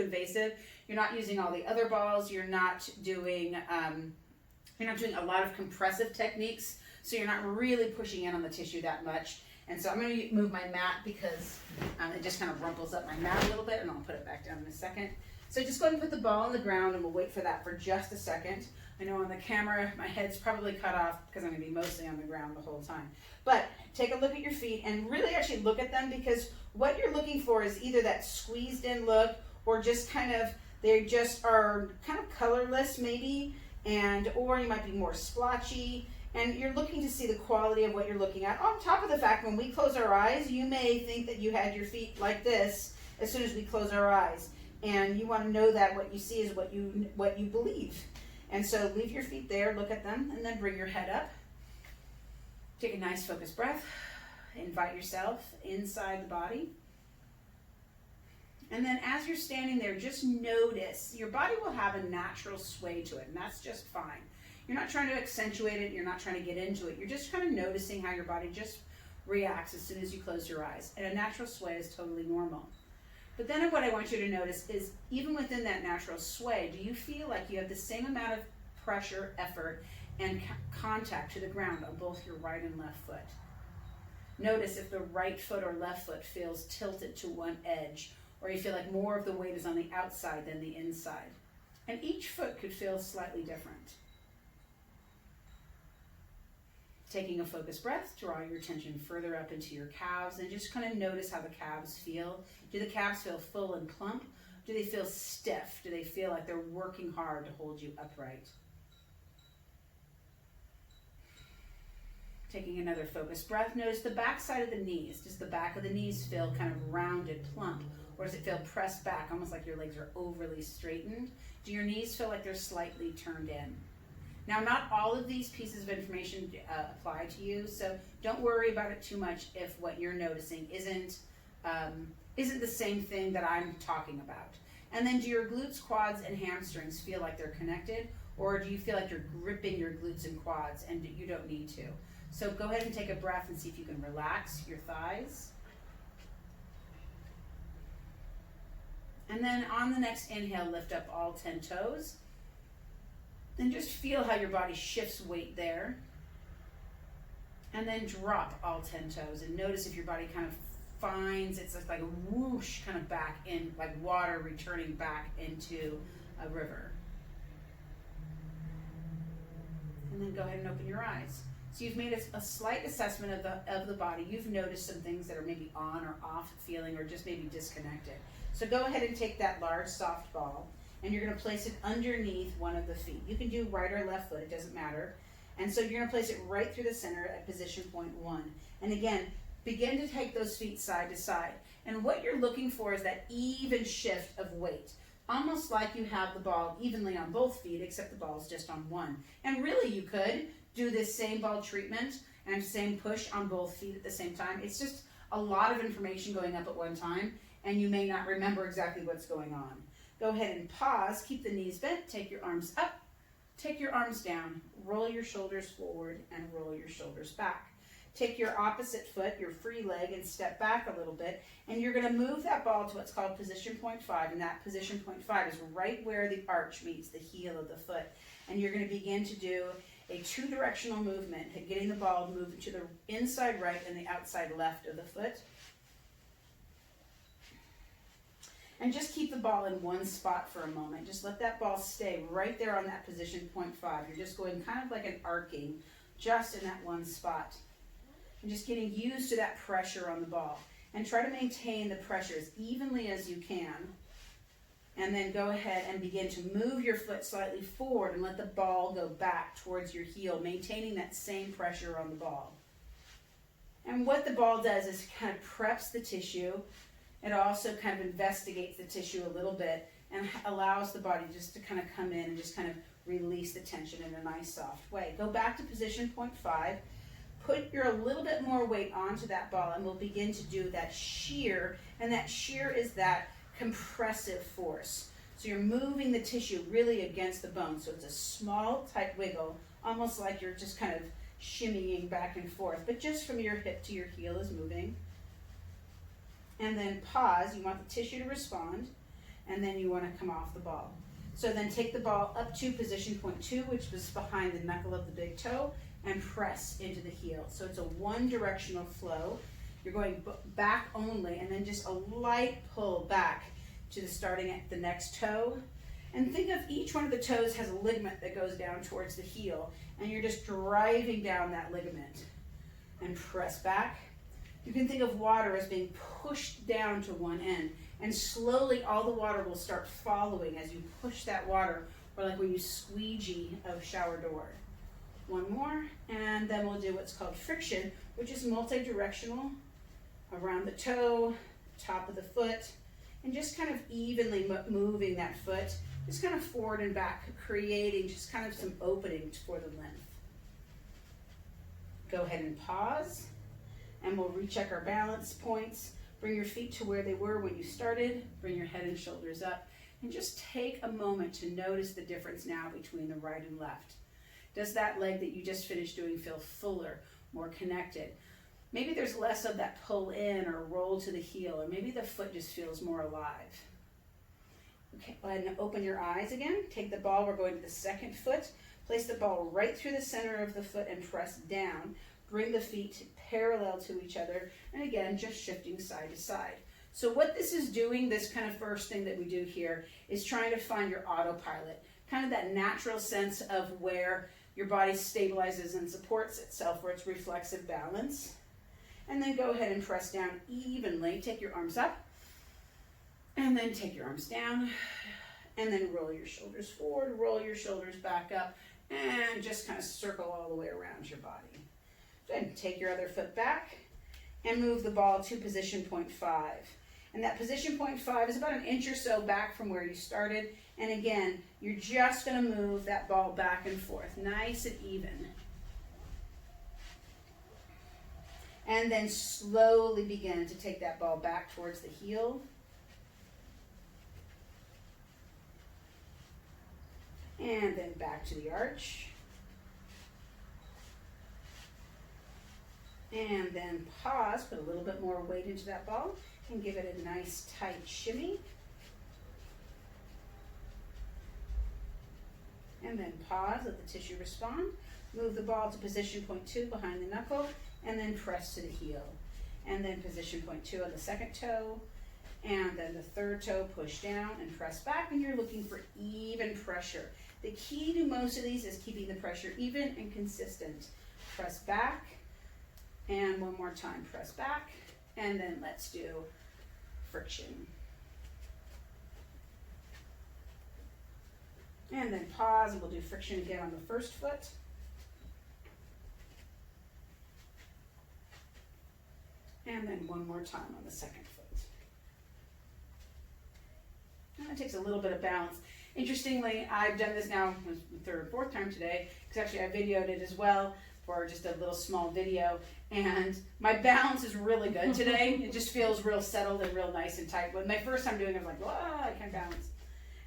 invasive. You're not using all the other balls. You're not doing a lot of compressive techniques. So you're not really pushing in on the tissue that much. And so I'm going to move my mat because it just kind of rumples up my mat a little bit, and I'll put it back down in a second. So just go ahead and put the ball on the ground, and we'll wait for that for just a second. I know on the camera my head's probably cut off because I'm going to be mostly on the ground the whole time. But take a look at your feet and really actually look at them, because what you're looking for is either that squeezed in look or just kind of, they just are kind of colorless maybe, or you might be more splotchy. And you're looking to see the quality of what you're looking at. On top of the fact, when we close our eyes, you may think that you had your feet like this as soon as we close our eyes. And you want to know that what you see is what you believe. And so leave your feet there, look at them, and then bring your head up. Take a nice focused breath. Invite yourself inside the body. And then as you're standing there, just notice your body will have a natural sway to it, and that's just fine. You're not trying to accentuate it. You're not trying to get into it. You're just kind of noticing how your body just reacts as soon as you close your eyes. And a natural sway is totally normal. But then what I want you to notice is, even within that natural sway, do you feel like you have the same amount of pressure, effort, and contact to the ground on both your right and left foot? Notice if the right foot or left foot feels tilted to one edge, or you feel like more of the weight is on the outside than the inside. And each foot could feel slightly different. Taking a focused breath, draw your attention further up into your calves and just kind of notice how the calves feel. Do the calves feel full and plump? Do they feel stiff? Do they feel like they're working hard to hold you upright? Taking another focused breath, notice the back side of the knees. Does the back of the knees feel kind of rounded, plump? Or does it feel pressed back, almost like your legs are overly straightened? Do your knees feel like they're slightly turned in? Now, not all of these pieces of information apply to you, so don't worry about it too much if what you're noticing isn't the same thing that I'm talking about. And then, do your glutes, quads, and hamstrings feel like they're connected, or do you feel like you're gripping your glutes and quads and you don't need to? So go ahead and take a breath and see if you can relax your thighs. And then on the next inhale, lift up all 10 toes. Then just feel how your body shifts weight there. And then drop all 10 toes. And notice if your body kind of finds, it's like a whoosh kind of back in, like water returning back into a river. And then go ahead and open your eyes. So you've made a slight assessment of the body. You've noticed some things that are maybe on or off feeling, or just maybe disconnected. So go ahead and take that large soft ball, and you're going to place it underneath one of the feet. You can do right or left foot, it doesn't matter. And so you're going to place it right through the center at position point 1. And again, begin to take those feet side to side. And what you're looking for is that even shift of weight. Almost like you have the ball evenly on both feet, except the ball is just on one. And really you could do this same ball treatment and same push on both feet at the same time. It's just a lot of information going up at one time, and you may not remember exactly what's going on. Go ahead and pause, keep the knees bent, take your arms up, take your arms down, roll your shoulders forward and roll your shoulders back. Take your opposite foot, your free leg, and step back a little bit, and you're going to move that ball to what's called position point 5, and that position point 5 is right where the arch meets the heel of the foot. And you're going to begin to do a two-directional movement, getting the ball moved to the inside right and the outside left of the foot. And just keep the ball in one spot for a moment. Just let that ball stay right there on that position point 5. You're just going kind of like an arcing, just in that one spot. And just getting used to that pressure on the ball. And try to maintain the pressure as evenly as you can. And then go ahead and begin to move your foot slightly forward and let the ball go back towards your heel, maintaining that same pressure on the ball. And what the ball does is kind of preps the tissue. It also kind of investigates the tissue a little bit and allows the body just to kind of come in and just kind of release the tension in a nice soft way. Go back to position point 5. Put a little bit more weight onto that ball, and we'll begin to do that shear. And that shear is that compressive force. So you're moving the tissue really against the bone. So it's a small, tight wiggle, almost like you're just kind of shimmying back and forth, but just from your hip to your heel is moving. And then pause. You want the tissue to respond. and then you want to come off the ball. So then take the ball up to position point 2, which was behind the knuckle of the big toe, and press into the heel. So it's a one directional flow. You're going back only, and then just a light pull back to the starting at the next toe. And think of each one of the toes has a ligament that goes down towards the heel, and you're just driving down that ligament and press back. You can think of water as being pushed down to one end, and slowly all the water will start following as you push that water, or like when you squeegee a shower door. One more, and then we'll do what's called friction, which is multi-directional around the toe, top of the foot, and just kind of evenly moving that foot, just kind of forward and back, creating just kind of some openings for the length. Go ahead and pause, and we'll recheck our balance points. Bring your feet to where they were when you started. Bring your head and shoulders up, and just take a moment to notice the difference now between the right and left. Does that leg that you just finished doing feel fuller, more connected? Maybe there's less of that pull in or roll to the heel, or maybe the foot just feels more alive. Okay, go ahead and open your eyes again. Take the ball, we're going to the second foot. Place the ball right through the center of the foot and press down. Bring the feet parallel to each other, and again, just shifting side to side. So what this is doing, this kind of first thing that we do here, is trying to find your autopilot, kind of that natural sense of where your body stabilizes and supports itself, where it's reflexive balance. And then go ahead and press down evenly. Take your arms up, and then take your arms down, and then roll your shoulders forward, roll your shoulders back up, and just kind of circle all the way around your body. Then take your other foot back, and move the ball to position point 5. And that position point 5 is about an inch or so back from where you started. And again, you're just going to move that ball back and forth, nice and even. And then slowly begin to take that ball back towards the heel. And then back to the arch. And then pause, put a little bit more weight into that ball, and give it a nice tight shimmy. And then pause, let the tissue respond. Move the ball to position point 2 behind the knuckle, and then press to the heel. And then position point 2 on the second toe, and then the third toe, push down and press back, and you're looking for even pressure. The key to most of these is keeping the pressure even and consistent. Press back, and one more time, press back, and then let's do friction. And then pause, and we'll do friction again on the first foot. And then one more time on the second foot. And it takes a little bit of balance. Interestingly, I've done this now the third or fourth time today, because actually I videoed it as well for just a little small video, and my balance is really good today. It just feels real settled and real nice and tight. When my first time doing it, I was like, whoa, I can't balance.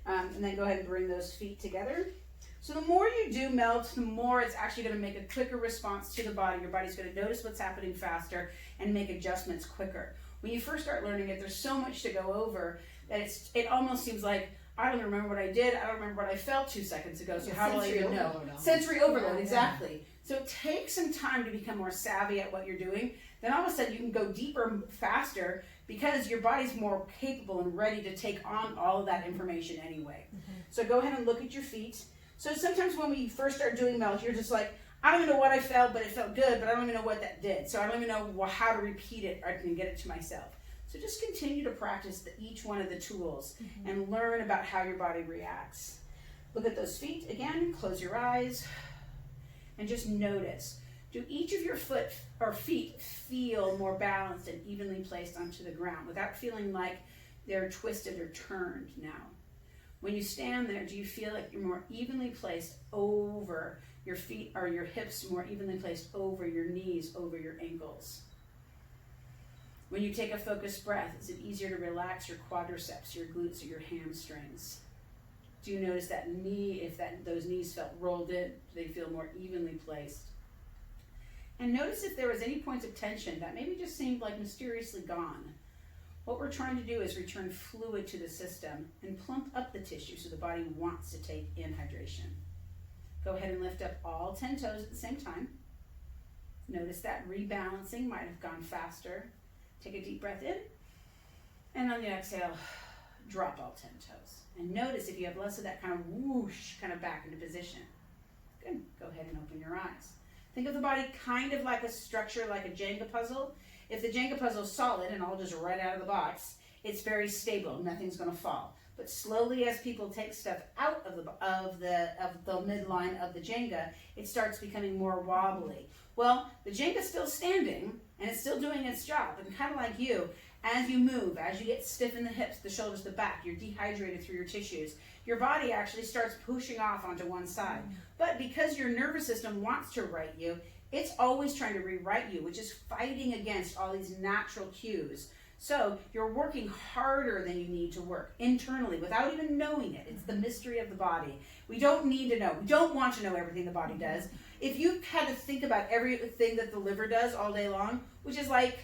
And then go ahead and bring those feet together. So the more you do melt, the more it's actually going to make a quicker response to the body. Your body's going to notice what's happening faster and make adjustments quicker. When you first start learning it, there's so much to go over that it almost seems like, I don't remember what I did, I don't remember what I felt 2 seconds ago, so how will I even know? Sensory overload, exactly. So take some time to become more savvy at what you're doing. Then all of a sudden you can go deeper, faster, because your body's more capable and ready to take on all of that information anyway. So go ahead and look at your feet. So sometimes when we first start doing melt, you're just like, I don't even know what I felt, but it felt good, but I don't even know what that did. So I don't even know how to repeat it or I can get it to myself. So just continue to practice each one of the tools and learn about how your body reacts. Look at those feet again, close your eyes, and just notice. Do each of your foot or feet feel more balanced and evenly placed onto the ground without feeling like they're twisted or turned now? When you stand there, do you feel like you're more evenly placed over your feet, or your hips more evenly placed over your knees, over your ankles? When you take a focused breath, is it easier to relax your quadriceps, your glutes, or your hamstrings? Do you notice that knee, if those knees felt rolled in, do they feel more evenly placed? And notice if there was any points of tension that maybe just seemed like mysteriously gone. What we're trying to do is return fluid to the system and plump up the tissue so the body wants to take in hydration. Go ahead and lift up all 10 toes at the same time. Notice that rebalancing might have gone faster. Take a deep breath in, and on the exhale, drop all 10 toes. And notice if you have less of that kind of whoosh, kind of back into position. Good. Go ahead and open your eyes. Think of the body kind of like a structure, like a Jenga puzzle. If the Jenga puzzle is solid and all just right out of the box, it's very stable. Nothing's going to fall. But slowly, as people take stuff out of the midline of the Jenga, it starts becoming more wobbly. Well, the Jenga's still standing and it's still doing its job. And kind of like you, as you move, as you get stiff in the hips, the shoulders, the back, you're dehydrated through your tissues. Your body actually starts pushing off onto one side. But because your nervous system wants to right you, it's always trying to rewrite you, which is fighting against all these natural cues. So you're working harder than you need to work internally without even knowing it. It's the mystery of the body. We don't need to know. We don't want to know everything the body does. If you had to think about everything that the liver does all day long, which is like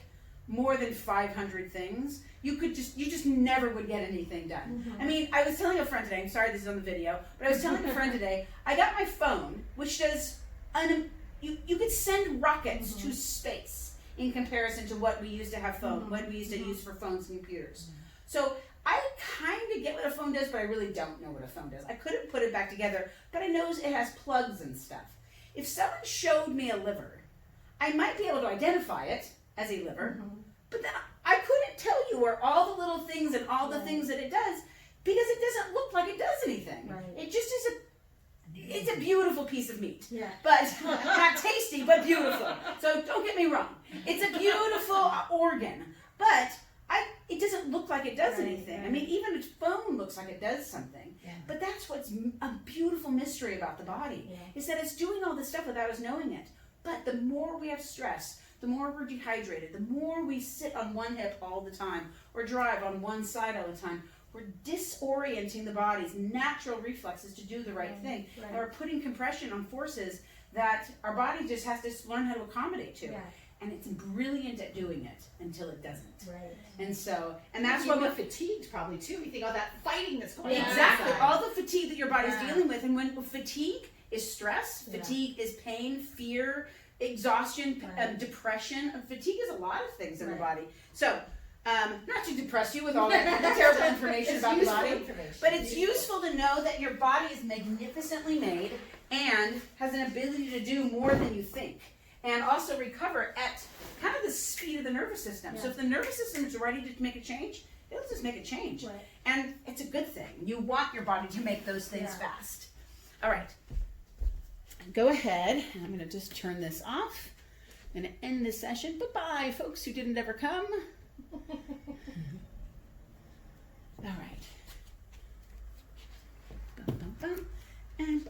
more than 500 things, you just never would get anything done. I mean, I was telling a friend today, I'm sorry this is on the video, but I was telling a friend today, I got my phone, which does, you could send rockets to space in comparison to what we used to have what we used to use for phones and computers. So I kind of get what a phone does, but I really don't know what a phone does. I couldn't put it back together, but I know it has plugs and stuff. If someone showed me a liver, I might be able to identify it as a liver, but then I couldn't tell you where all the little things and all the things that it does, because it doesn't look like it does anything. It just is it's a beautiful piece of meat, but not tasty, but beautiful. So don't get me wrong. It's a beautiful organ, but it doesn't look like it does anything. I mean, even a phone looks like it does something. But that's what's a beautiful mystery about the body, is that it's doing all this stuff without us knowing it. But the more we have stress, the more we're dehydrated, the more we sit on one hip all the time, or drive on one side all the time, we're disorienting the body's natural reflexes to do the right thing. And we're putting compression on forces that our body just has to learn how to accommodate to. And it's brilliant at doing it until it doesn't. And so, and that's why we're fatigued probably too. You think all that fighting that's going on. Exactly. All the fatigue that your body's dealing with. And when fatigue is stress, fatigue is pain, fear, exhaustion, depression. Fatigue is a lot of things in the body. So, not to depress you with all that terrible information about the body, but it's useful to know that your body is magnificently made and has an ability to do more than you think, and also recover at kind of the speed of the nervous system. So if the nervous system is ready to make a change, it'll just make a change. And it's a good thing. You want your body to make those things fast. All right. Go ahead. I'm going to just turn this off. I'm going to end this session. Bye-bye, folks who didn't ever come. All right. Bum, bum, bum. And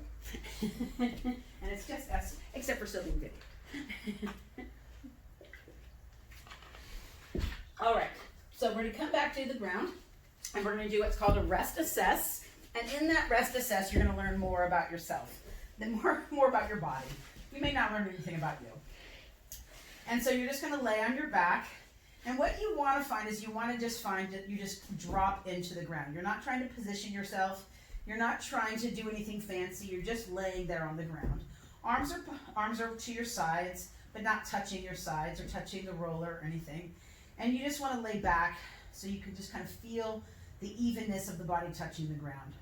it's just us, except for Sylvie and Vicky. All right. So we're going to come back to the ground, and we're going to do what's called a rest assess. And in that rest assess, you're going to learn more about yourself, then more about your body. You may not learn anything about you. And so you're just going to lay on your back. And what you want to find is you want to just find that you just drop into the ground. You're not trying to position yourself. You're not trying to do anything fancy. You're just laying there on the ground. Arms are to your sides, but not touching your sides or touching the roller or anything. And you just want to lay back so you can just kind of feel the evenness of the body touching the ground.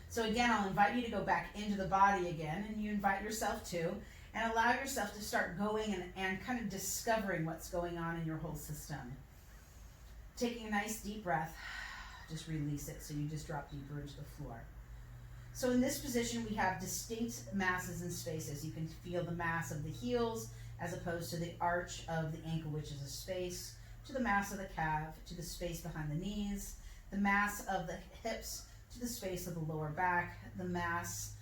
So again, I'll invite you to go back into the body again, and you invite yourself to. And allow yourself to start going and kind of discovering what's going on in your whole system. Taking a nice deep breath, just release it so you just drop deeper into the floor. So in this position, we have distinct masses and spaces. You can feel the mass of the heels as opposed to the arch of the ankle, which is a space, to the mass of the calf, to the space behind the knees, the mass of the hips, to the space of the lower back, the mass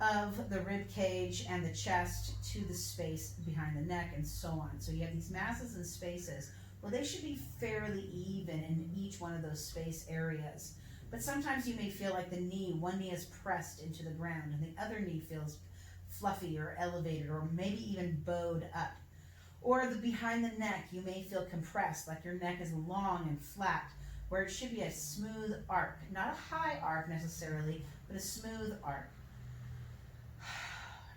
of the rib cage and the chest to the space behind the neck, and so on. So you have these masses and spaces. Well, they should be fairly even in each one of those space areas. But sometimes you may feel like one knee is pressed into the ground and the other knee feels fluffy or elevated or maybe even bowed up. Or behind the neck, you may feel compressed, like your neck is long and flat, where it should be a smooth arc. Not a high arc necessarily, but a smooth arc.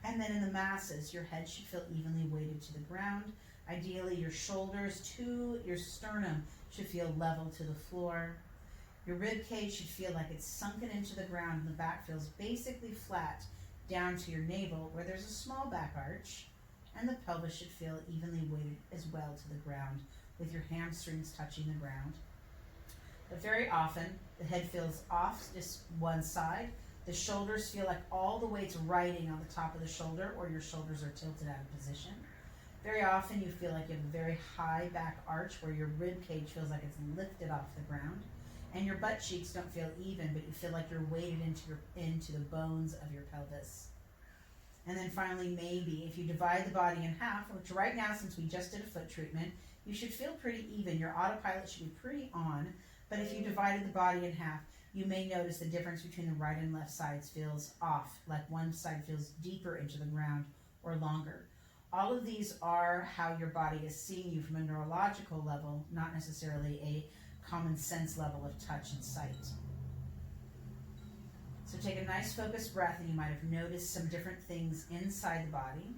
And then in the masses, your head should feel evenly weighted to the ground. Ideally, your shoulders to your sternum should feel level to the floor. Your rib cage should feel like it's sunken into the ground, and the back feels basically flat down to your navel, where there's a small back arch, and the pelvis should feel evenly weighted as well to the ground, with your hamstrings touching the ground. But very often, the head feels off just one side. The shoulders feel like all the weight's riding on the top of the shoulder, or your shoulders are tilted out of position. Very often, you feel like you have a very high back arch, where your rib cage feels like it's lifted off the ground. And your butt cheeks don't feel even, but you feel like you're weighted into the bones of your pelvis. And then finally, maybe if you divide the body in half, which right now, since we just did a foot treatment, you should feel pretty even. Your autopilot should be pretty on. But if you divided the body in half, you may notice the difference between the right and left sides feels off, like one side feels deeper into the ground or longer. All of these are how your body is seeing you from a neurological level, not necessarily a common sense level of touch and sight. So take a nice focused breath, and you might have noticed some different things inside the body.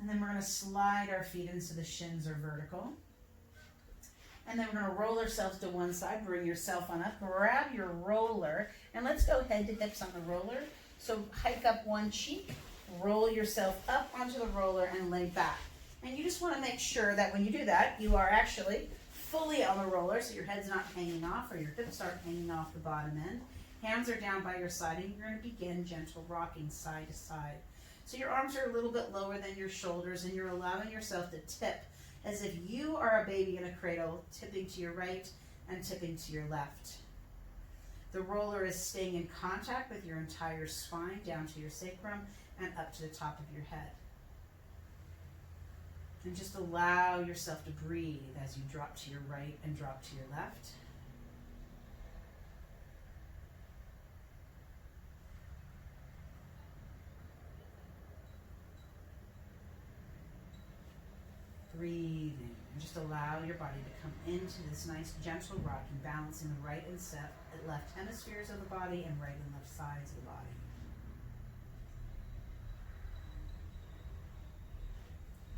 And then we're going to slide our feet in so the shins are vertical. And then we're going to roll ourselves to one side, bring yourself on up, grab your roller, and let's go head to hips on the roller. So hike up one cheek, roll yourself up onto the roller, and lay back. And you just want to make sure that when you do that, you are actually fully on the roller, so your head's not hanging off or your hips aren't hanging off the bottom end. Hands are down by your side, and you're going to begin gentle rocking side to side. So your arms are a little bit lower than your shoulders, and you're allowing yourself to tip as if you are a baby in a cradle, tipping to your right and tipping to your left. The roller is staying in contact with your entire spine down to your sacrum and up to the top of your head. And just allow yourself to breathe as you drop to your right and drop to your left. Breathing. And just allow your body to come into this nice gentle rocking, balancing the right and left hemispheres of the body and right and left sides of the body.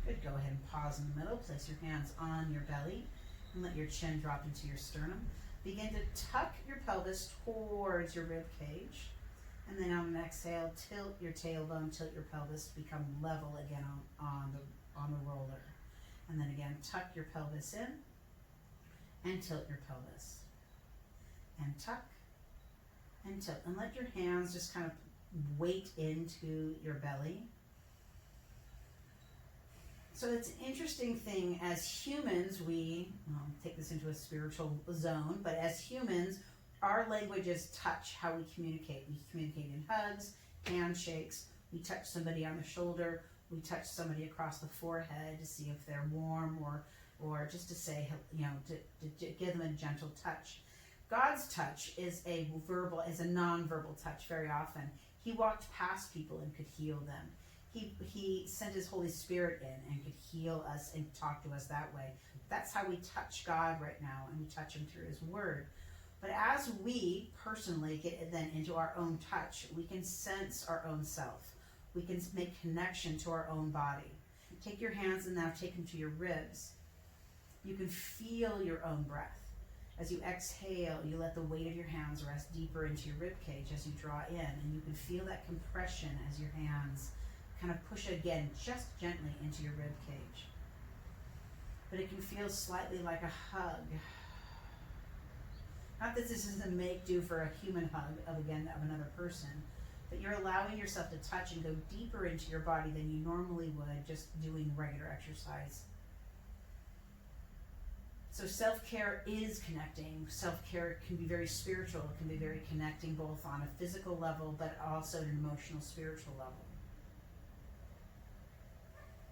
Good. Go ahead and pause in the middle. Place your hands on your belly and let your chin drop into your sternum. Begin to tuck your pelvis towards your rib cage. And then on an exhale, tilt your tailbone, tilt your pelvis to become level again on the roller. And then again, tuck your pelvis in and tilt your pelvis. And tuck and tilt. And let your hands just kind of weight into your belly. So it's an interesting thing. As humans, we take this into a spiritual zone, but as humans, our language is touch, how we communicate. We communicate in hugs, handshakes. We touch somebody on the shoulder. We touch somebody across the forehead to see if they're warm, or just to say, to give them a gentle touch. God's touch is a non-verbal touch very often. He walked past people and could heal them. He sent his Holy Spirit in and could heal us and talk to us that way. That's how we touch God right now, and we touch him through his word. But as we personally get then into our own touch, we can sense our own self. We can make connection to our own body. Take your hands and now take them to your ribs. You can feel your own breath. As you exhale, you let the weight of your hands rest deeper into your rib cage as you draw in, and you can feel that compression as your hands kind of push again, just gently into your rib cage. But it can feel slightly like a hug. Not that this is a make-do for a human hug of another person, but you're allowing yourself to touch and go deeper into your body than you normally would just doing regular exercise. So self-care is connecting. Self-care can be very spiritual. It can be very connecting both on a physical level, but also at an emotional, spiritual level.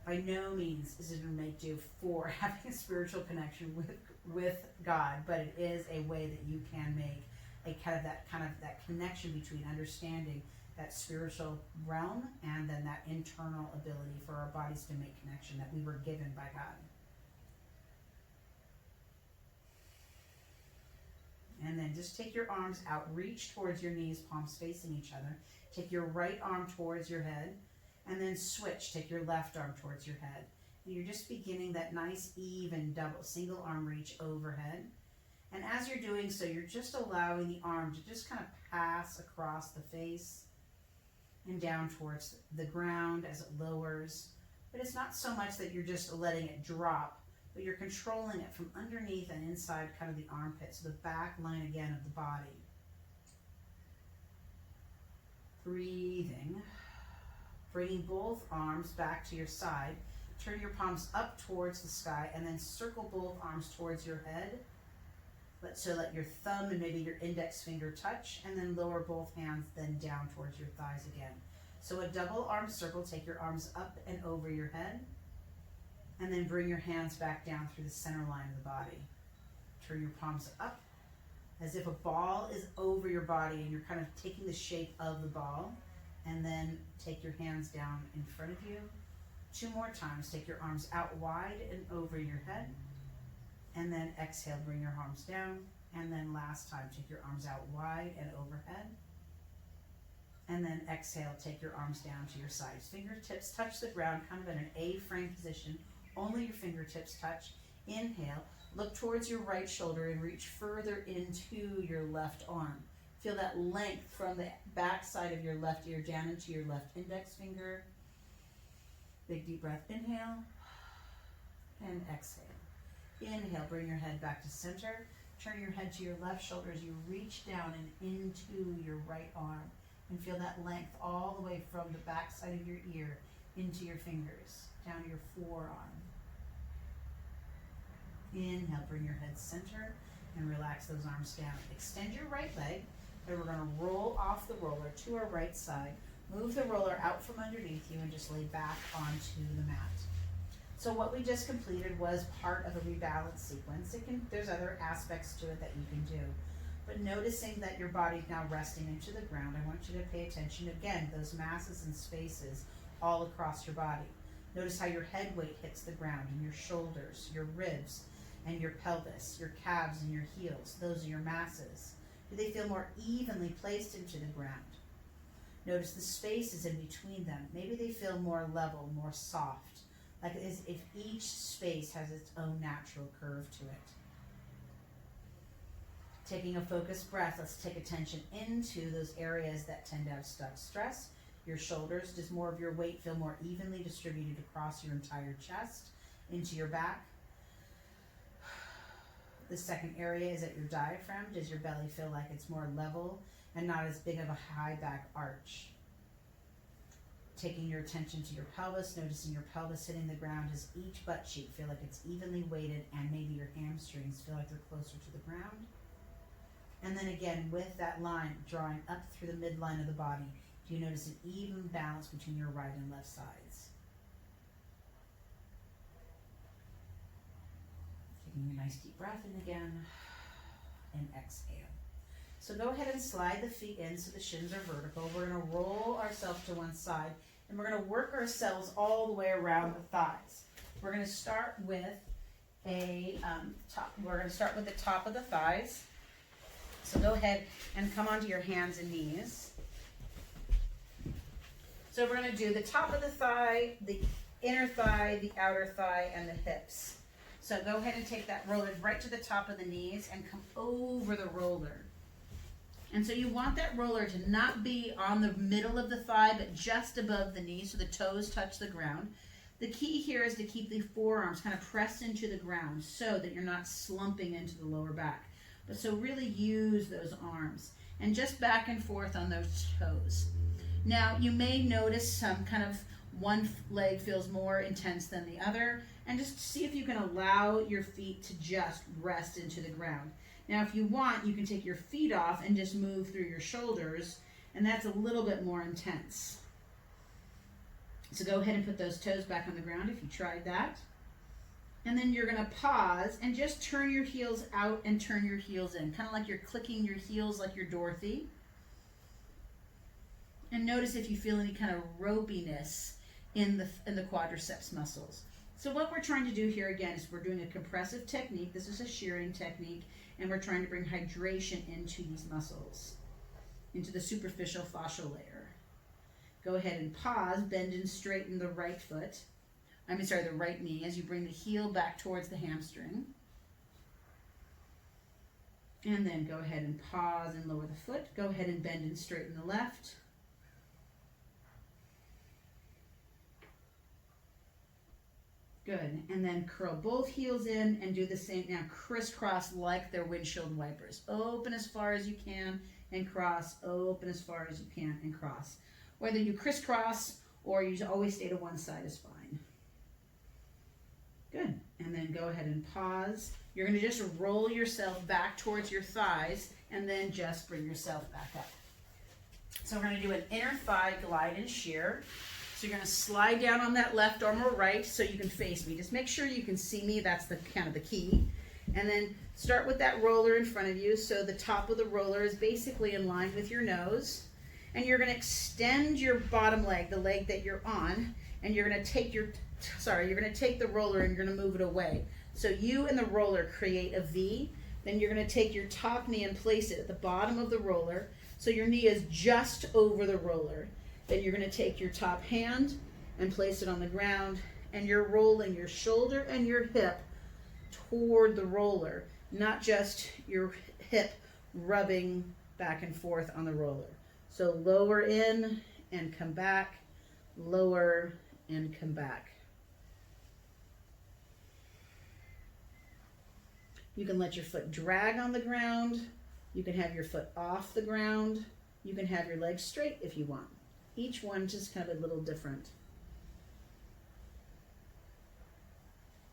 By no means is it a make-do for having a spiritual connection with God, but it is a way that you can make that connection between understanding that spiritual realm, and then that internal ability for our bodies to make connection that we were given by God. And then just take your arms out, reach towards your knees, palms facing each other. Take your right arm towards your head, and then switch. Take your left arm towards your head. And you're just beginning that nice, even, double, single arm reach overhead. And as you're doing so, you're just allowing the arm to just kind of pass across the face and down towards the ground as it lowers. But it's not so much that you're just letting it drop, but you're controlling it from underneath and inside kind of the armpit, so the back line again of the body. Breathing. Bringing both arms back to your side. Turn your palms up towards the sky and then circle both arms towards your head. So let your thumb and maybe your index finger touch, and then lower both hands then down towards your thighs again. So a double arm circle, take your arms up and over your head, and then bring your hands back down through the center line of the body. Turn your palms up as if a ball is over your body and you're kind of taking the shape of the ball, and then take your hands down in front of you. 2 more times. Take your arms out wide and over your head. And then exhale, bring your arms down. And then last time, take your arms out wide and overhead. And then exhale, take your arms down to your sides. Fingertips touch the ground, kind of in an A-frame position. Only your fingertips touch. Inhale, look towards your right shoulder and reach further into your left arm. Feel that length from the back side of your left ear down into your left index finger. Big deep breath, inhale and exhale. Inhale, bring your head back to center. Turn your head to your left shoulder as you reach down and into your right arm. And feel that length all the way from the back side of your ear into your fingers, down to your forearm. Inhale, bring your head center and relax those arms down. Extend your right leg, and we're going to roll off the roller to our right side. Move the roller out from underneath you and just lay back onto the mat. So what we just completed was part of a rebalance sequence. There's other aspects to it that you can do. But noticing that your body's now resting into the ground, I want you to pay attention again, those masses and spaces all across your body. Notice how your head weight hits the ground, and your shoulders, your ribs, and your pelvis, your calves and your heels. Those are your masses. Do they feel more evenly placed into the ground? Notice the spaces in between them. Maybe they feel more level, more soft, like as if each space has its own natural curve to it. Taking a focused breath, let's take attention into those areas that tend to have stuck stress. Your shoulders, does more of your weight feel more evenly distributed across your entire chest, into your back? The second area is at your diaphragm. Does your belly feel like it's more level and not as big of a high back arch? Taking your attention to your pelvis, noticing your pelvis hitting the ground. Does each butt cheek feel like it's evenly weighted, and maybe your hamstrings feel like they're closer to the ground? And then again, with that line drawing up through the midline of the body, do you notice an even balance between your right and left sides? Taking a nice deep breath in again, and exhale. So go ahead and slide the feet in so the shins are vertical. We're going to roll ourselves to one side, and we're going to work ourselves all the way around the thighs. We're going to start with We're going to start with the top of the thighs. So go ahead and come onto your hands and knees. So we're going to do the top of the thigh, the inner thigh, the outer thigh, and the hips. So go ahead and take that roller right to the top of the knees and come over the roller. And so you want that roller to not be on the middle of the thigh, but just above the knee so the toes touch the ground. The key here is to keep the forearms kind of pressed into the ground so that you're not slumping into the lower back. But so really use those arms and just back and forth on those toes. Now you may notice some kind of one leg feels more intense than the other, and just see if you can allow your feet to just rest into the ground. Now if you want, you can take your feet off and just move through your shoulders, and that's a little bit more intense. So go ahead and put those toes back on the ground if you tried that. And then you're going to pause and just turn your heels out and turn your heels in, kind of like you're clicking your heels like you're Dorothy. And notice if you feel any kind of ropiness in the quadriceps muscles. So what we're trying to do here again is we're doing a compressive technique. This is a shearing technique, and we're trying to bring hydration into these muscles, into the superficial fascial layer. Go ahead and pause, bend and straighten the right foot. The right knee as you bring the heel back towards the hamstring. And then go ahead and pause and lower the foot. Go ahead and bend and straighten the left. Good. And then curl both heels in and do the same now. Crisscross like they're windshield wipers. Open as far as you can and cross. Open as far as you can and cross. Whether you crisscross or you always stay to one side is fine. Good. And then go ahead and pause. You're going to just roll yourself back towards your thighs and then just bring yourself back up. So we're going to do an inner thigh glide and shear. So you're going to slide down on that left arm or right so you can face me. Just make sure you can see me. That's the kind of the key. And then start with that roller in front of you. So the top of the roller is basically in line with your nose. And you're going to extend your bottom leg, the leg that you're on, and you're going to take the roller and you're going to move it away. So you and the roller create a V. Then you're going to take your top knee and place it at the bottom of the roller. So your knee is just over the roller. Then you're going to take your top hand and place it on the ground, and you're rolling your shoulder and your hip toward the roller, not just your hip rubbing back and forth on the roller. So lower in and come back, lower and come back. You can let your foot drag on the ground. You can have your foot off the ground. You can have your legs straight if you want. Each one just kind of a little different.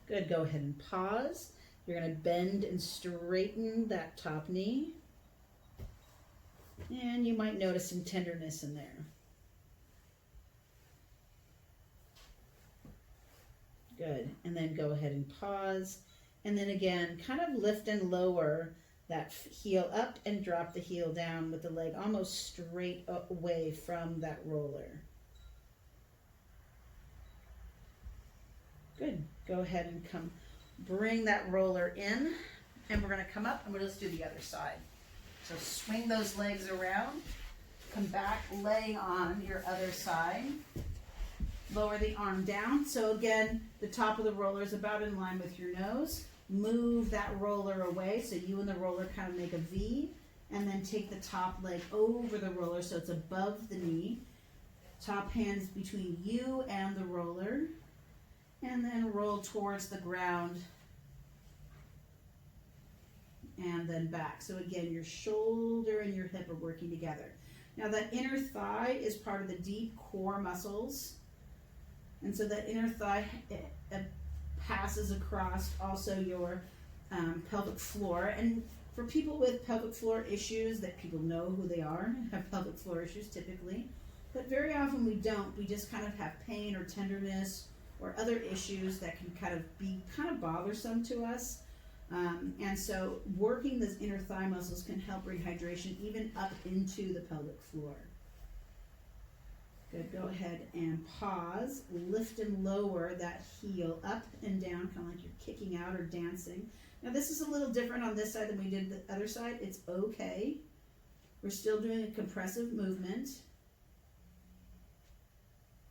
Good, go ahead and pause. You're going to bend and straighten that top knee. And you might notice some tenderness in there. Good, and then go ahead and pause. And then again, kind of lift and lower that heel up and drop the heel down with the leg almost straight away from that roller. Good. Go ahead and bring that roller in, and we're going to come up and we'll just do the other side. So swing those legs around, come back, lay on your other side. Lower the arm down. So again, the top of the roller is about in line with your nose. Move that roller away so you and the roller kind of make a V, and then take the top leg over the roller so it's above the knee. Top hands between you and the roller, and then roll towards the ground and then back. So again, your shoulder and your hip are working together. Now that inner thigh is part of the deep core muscles, and so that inner thigh passes across also your pelvic floor. And for people with pelvic floor issues, that people know who they are, have pelvic floor issues typically, but very often we don't. We just kind of have pain or tenderness or other issues that can kind of be kind of bothersome to us. And so working those inner thigh muscles can help bring hydration even up into the pelvic floor. Good, go ahead and pause, lift and lower that heel up and down, kind of like you're kicking out or dancing. Now this is a little different on this side than we did the other side. It's okay. We're still doing a compressive movement.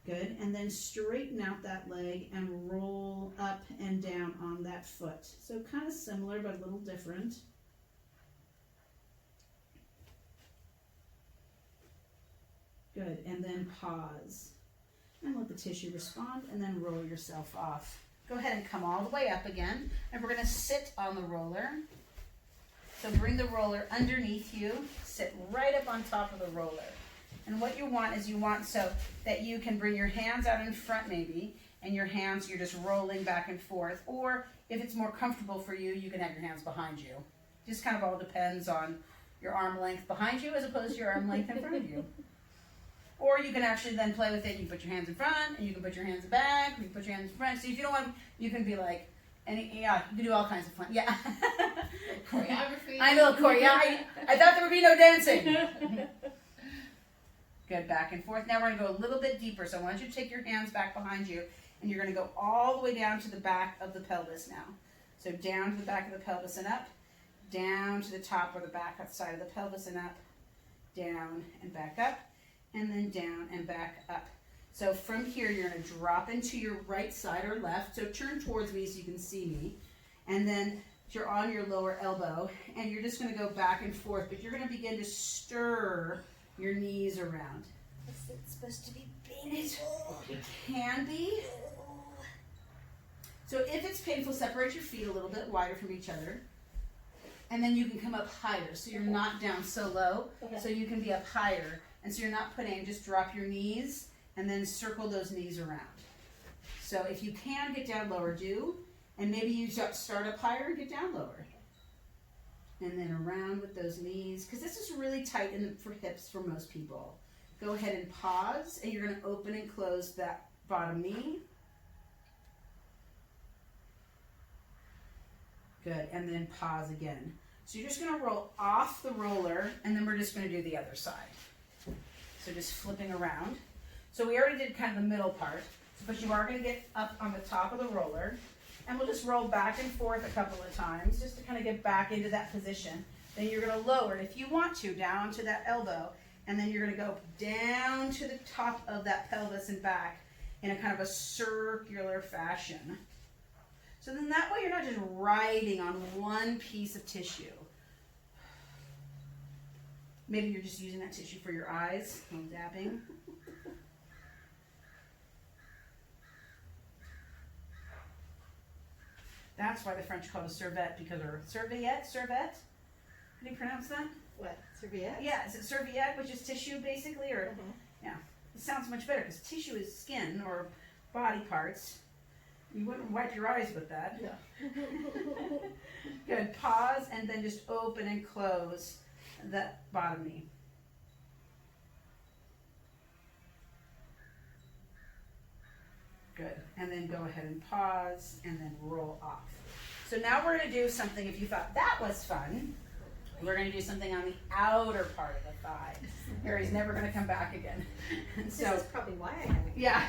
Good, and then straighten out that leg and roll up and down on that foot. So kind of similar, but a little different. Good, and then pause. And let the tissue respond, and then roll yourself off. Go ahead and come all the way up again, and we're going to sit on the roller. So bring the roller underneath you, sit right up on top of the roller. And what you want is so that you can bring your hands out in front maybe, and your hands, you're just rolling back and forth. Or if it's more comfortable for you, you can have your hands behind you. Just kind of all depends on your arm length behind you as opposed to your arm length in front of you. Or you can actually then play with it. You can put your hands in front, and you can put your hands back, and you can put your hands in front. So if you don't want, you can be like, you can do all kinds of fun. Yeah. Choreography. I know, yeah. I thought there would be no dancing. Good, back and forth. Now we're gonna go a little bit deeper. So I want you to take your hands back behind you, and you're gonna go all the way down to the back of the pelvis now. So down to the back of the pelvis and up, down to the top or the back side of the pelvis and up, down and back up, and then down and back up. So from here, you're gonna drop into your right side or left. So turn towards me so you can see me. And then you're on your lower elbow, and you're just gonna go back and forth, but you're gonna begin to stir your knees around. Is it supposed to be painful? It can be. So if it's painful, separate your feet a little bit wider from each other. And then you can come up higher. So you're not down so low. Okay. So you can be up higher. And so you're not putting, just drop your knees and then circle those knees around. So if you can get down lower, do. And maybe you start up higher and get down lower. And then around with those knees, because this is really tight for hips for most people. Go ahead and pause, and you're going to open and close that bottom knee. Good, and then pause again. So you're just going to roll off the roller, and then we're just going to do the other side. So just flipping around. So we already did kind of the middle part, but you are going to get up on the top of the roller. And we'll just roll back and forth a couple of times just to kind of get back into that position. Then you're going to lower it, if you want to, down to that elbow. And then you're going to go down to the top of that pelvis and back in a kind of a circular fashion. So then that way you're not just riding on one piece of tissue. Maybe you're just using that tissue for your eyes, a little dabbing. That's why the French call it a serviette, because, or serviette? How do you pronounce that? What? Serviette? Yeah, is it serviette, which is tissue basically, or, yeah. It sounds much better, because tissue is skin or body parts. You wouldn't wipe your eyes with that. No. Good, pause, and then just open and close that bottom knee. Good, and then go ahead and pause, and then roll off. So now we're gonna do something, if you thought that was fun, we're gonna do something on the outer part of the thigh. Harry's never gonna come back again. And so, This is probably why I haven't. yeah.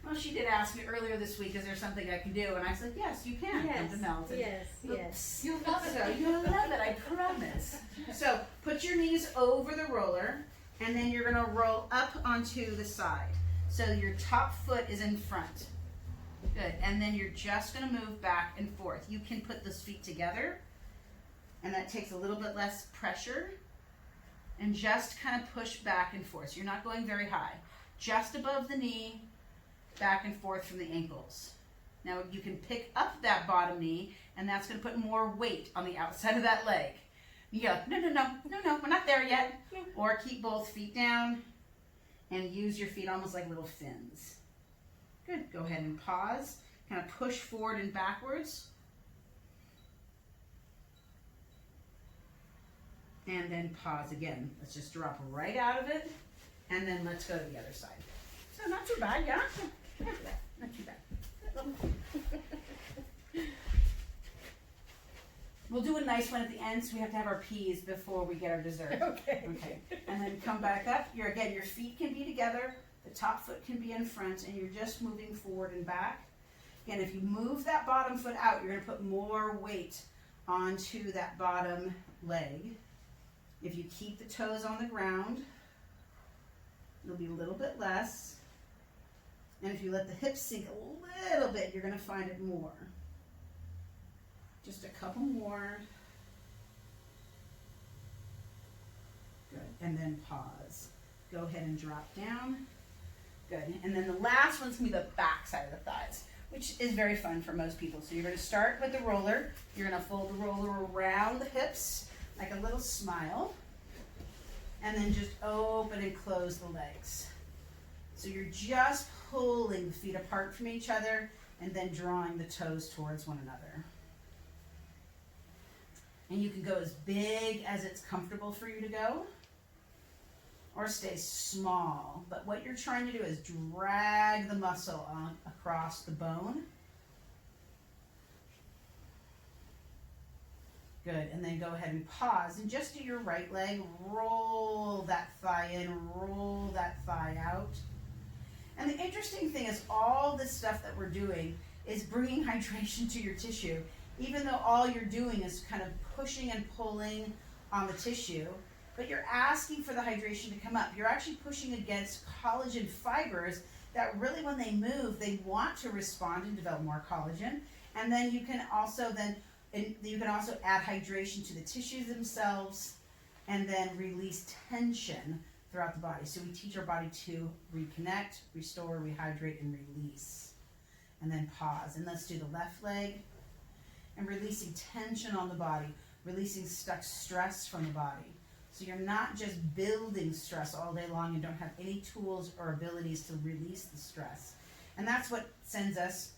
Well, she did ask me earlier this week, is there something I can do? And I said, yes, you can. Come to Melton. Yes. Oops. You'll love it. So you'll love it, I promise. So put your knees over the roller, and then you're gonna roll up onto the side. So your top foot is in front. Good, and then you're just gonna move back and forth. You can put those feet together, and that takes a little bit less pressure, and just kind of push back and forth. So you're not going very high. Just above the knee, back and forth from the ankles. Now you can pick up that bottom knee, and that's gonna put more weight on the outside of that leg. You go, no, we're not there yet. Or keep both feet down, and use your feet almost like little fins. Good, go ahead and pause. Kind of push forward and backwards. And then pause again. Let's just drop right out of it, and then let's go to the other side. So not too bad, yeah? Not too bad. We'll do a nice one at the end, so we have to have our peas before we get our dessert. Okay. Okay. And then come back up. Your feet can be together, the top foot can be in front, and you're just moving forward and back. Again, if you move that bottom foot out, you're gonna put more weight onto that bottom leg. If you keep the toes on the ground, it'll be a little bit less. And if you let the hips sink a little bit, you're gonna find it more. Just a couple more. Good, and then pause. Go ahead and drop down. Good, and then the last one's gonna be the back side of the thighs, which is very fun for most people. So you're gonna start with the roller. You're gonna fold the roller around the hips, like a little smile. And then just open and close the legs. So you're just pulling the feet apart from each other and then drawing the toes towards one another. And you can go as big as it's comfortable for you to go, or stay small. But what you're trying to do is drag the muscle on across the bone. Good, and then go ahead and pause, and just do your right leg, roll that thigh in, roll that thigh out. And the interesting thing is all this stuff that we're doing is bringing hydration to your tissue, even though all you're doing is kind of pushing and pulling on the tissue, but you're asking for the hydration to come up. You're actually pushing against collagen fibers that really, when they move, they want to respond and develop more collagen. And then you can also add hydration to the tissues themselves, and then release tension throughout the body. So we teach our body to reconnect, restore, rehydrate, and release. And then pause. And let's do the left leg. And releasing tension on the body, releasing stuck stress from the body. So you're not just building stress all day long and don't have any tools or abilities to release the stress. And that's what sends us,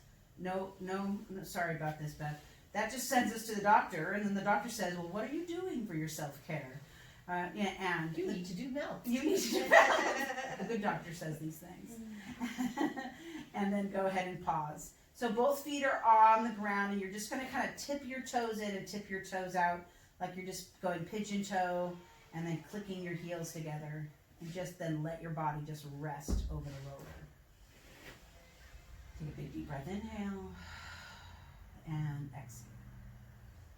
sorry about this, Beth. That just sends us to the doctor, and then the doctor says, well, what are you doing for your self-care? And You need to do melt. you need to do that. A good doctor says these things. And then go ahead and pause. So both feet are on the ground, and you're just going to kind of tip your toes in and tip your toes out, like you're just going pigeon toe, and then clicking your heels together, and just then let your body just rest over the roller. Take a big deep breath, inhale, and exhale.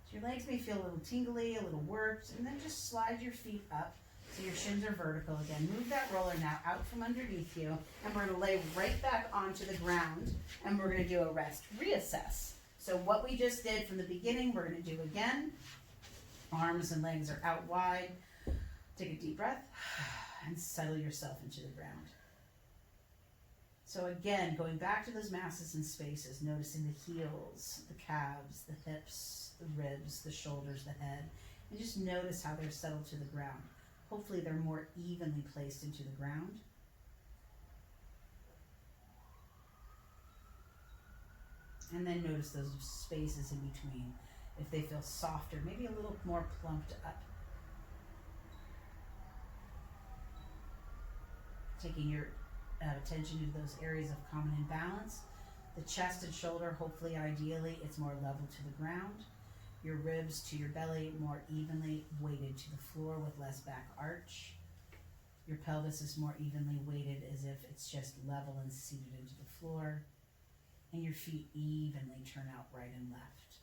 So your legs may feel a little tingly, a little worked, and then just slide your feet up so your shins are vertical again. Move that roller now out from underneath you, and we're going to lay right back onto the ground, and we're going to do a rest reassess. So what we just did from the beginning, we're going to do again. Arms and legs are out wide. Take a deep breath and settle yourself into the ground. So again, going back to those masses and spaces, noticing the heels, the calves, the hips, the ribs, the shoulders, the head, and just notice how they're settled to the ground. Hopefully they're more evenly placed into the ground. And then notice those spaces in between, if they feel softer, maybe a little more plumped up. Taking your attention to those areas of common imbalance. The chest and shoulder, hopefully, ideally, it's more level to the ground. Your ribs to your belly, more evenly weighted to the floor with less back arch. Your pelvis is more evenly weighted as if it's just level and seated into the floor. And your feet evenly turn out right and left.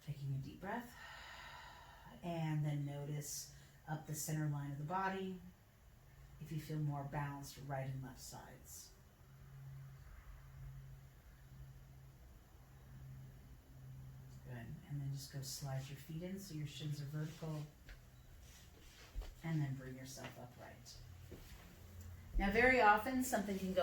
Taking a deep breath. And then notice up the center line of the body, if you feel more balanced right and left sides. Good. And then just go slide your feet in so your shins are vertical. And then bring yourself upright. Now very often something can go